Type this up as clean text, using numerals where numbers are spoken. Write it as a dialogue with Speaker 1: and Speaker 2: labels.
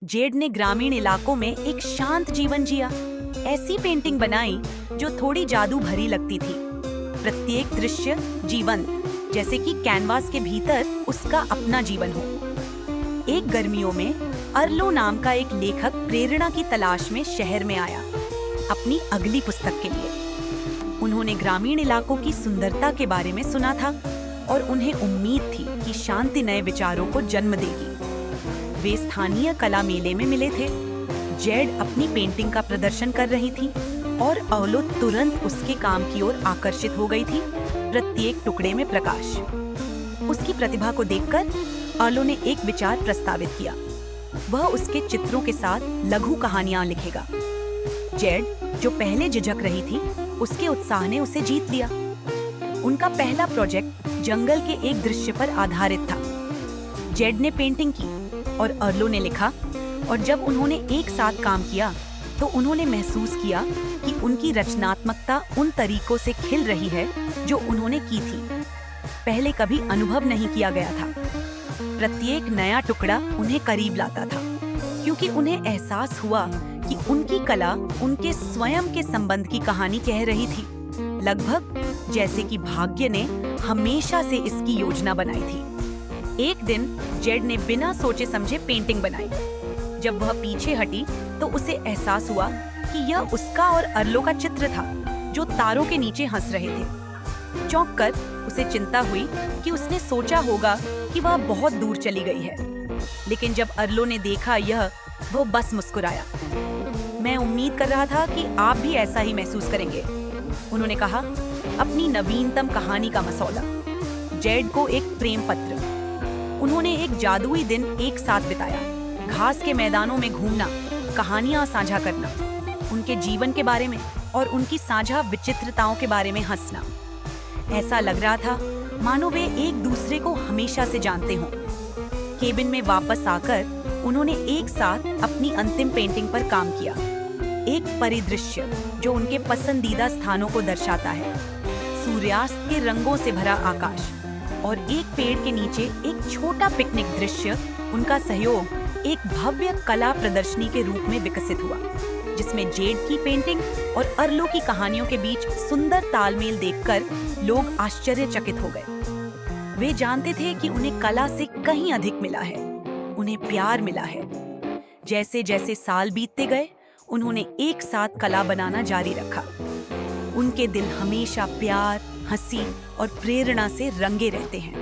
Speaker 1: Z ने ग्रामीण इलाकों में एक शांत जीवन जिया। ऐसी पेंटिंग बनाई जो थोड़ी जादू भरी लगती थी। प्रत्येक दृश्य जीवंत, जैसे कि कैनवास के भीतर उसका अपना जीवन हो। एक गर्मियों में अर्लो नाम का एक लेखक प्रेरणा की तलाश में शहर में आया, अपनी अगली पुस्तक के लिए। उन्होंने ग्रामीण इलाकों की सुंदरता के बारे में सुना था और उन्हें उम्मीद थी कि शांति नए विचारों को जन्म देगी। वे स्थानीय कला मेले में मिले थे। जेड अपनी पेंटिंग का प्रदर्शन कर रही थी और अर्लो तुरंत उसके काम की ओर आकर्षित हो गई थी। प्रत्येक टुकड़े में प्रकाश। उसकी प्रतिभा को देखकर अर्लो ने एक विचार प्रस्तावित किया। वह उसके चित्रों के साथ लघु कहानियां लिखेगा। जेड, जो पहले झिझक रही थी, उसके उत्साह ने उसे जीत लिया। उनका पहला प्रोजेक्ट जंगल के एक दृश्य पर आधारित था। जेड ने पेंटिंग की और अर्लो ने लिखा, और जब उन्होंने एक साथ काम किया तो उन्होंने महसूस किया कि उनकी रचनात्मकता उन तरीकों से खिल रही है जो उन्होंने की थी। पहले कभी अनुभव नहीं किया गया था। प्रत्येक नया टुकड़ा उन्हें करीब लाता था, क्योंकि उन्हें एहसास हुआ कि उनकी कला उनके स्वयं के संबंध की कहानी कह रही थी, लगभग जैसे कि भाग्य ने हमेशा से इसकी योजना बनाई थी। एक दिन जेड ने बिना सोचे समझे पेंटिंग बनाई। जब वह पीछे हटी तो उसे एहसास हुआ कि यह उसका और अर्लो का चित्र था, जो तारों के नीचे हंस रहे थे। चौंक कर उसे चिंता हुई कि उसने सोचा होगा कि वह बहुत दूर चली गई है। लेकिन जब अर्लो ने देखा वो बस मुस्कुराया। मैं उम्मीद कर रहा था कि आप भी ऐसा ही महसूस करेंगे, उन्होंने कहा। अपनी नवीनतम कहानी का मसौदा, जेड को एक प्रेम पत्र। उन्होंने एक जादुई दिन एक साथ बिताया, घास के मैदानों में घूमना, कहानियां साझा करना, उनके जीवन के बारे में और उनकी साझा विचित्रताओं के बारे में हंसना। ऐसा लग रहा था मानो वे एक दूसरे को हमेशा से जानते हों। केबिन में वापस आकर उन्होंने एक साथ अपनी अंतिम पेंटिंग पर काम किया। एक परिदृश्य जो उनके पसंदीदा स्थानों को दर्शाता है। सूर्यास्त के रंगों से भरा आकाश और एक पेड़ के नीचे एक छोटा पिकनिक दृश्य। उनका सहयोग एक भव्य कला प्रदर्शनी के रूप में विकसित हुआ, जिसमें जेड की पेंटिंग और अर्लो की कहानियों के बीच सुंदर तालमेल देखकर लोग आश्चर्यचकित हो गए। वे जानते थे कि उन्हें कला से कहीं अधिक मिला है, उन्हें प्यार मिला है। जैसे जैसे साल बीतते गए, उन्होंने एक साथ कला बनाना जारी रखा। उनके दिल हमेशा प्यार, हंसी और प्रेरणा से रंगे रहते हैं।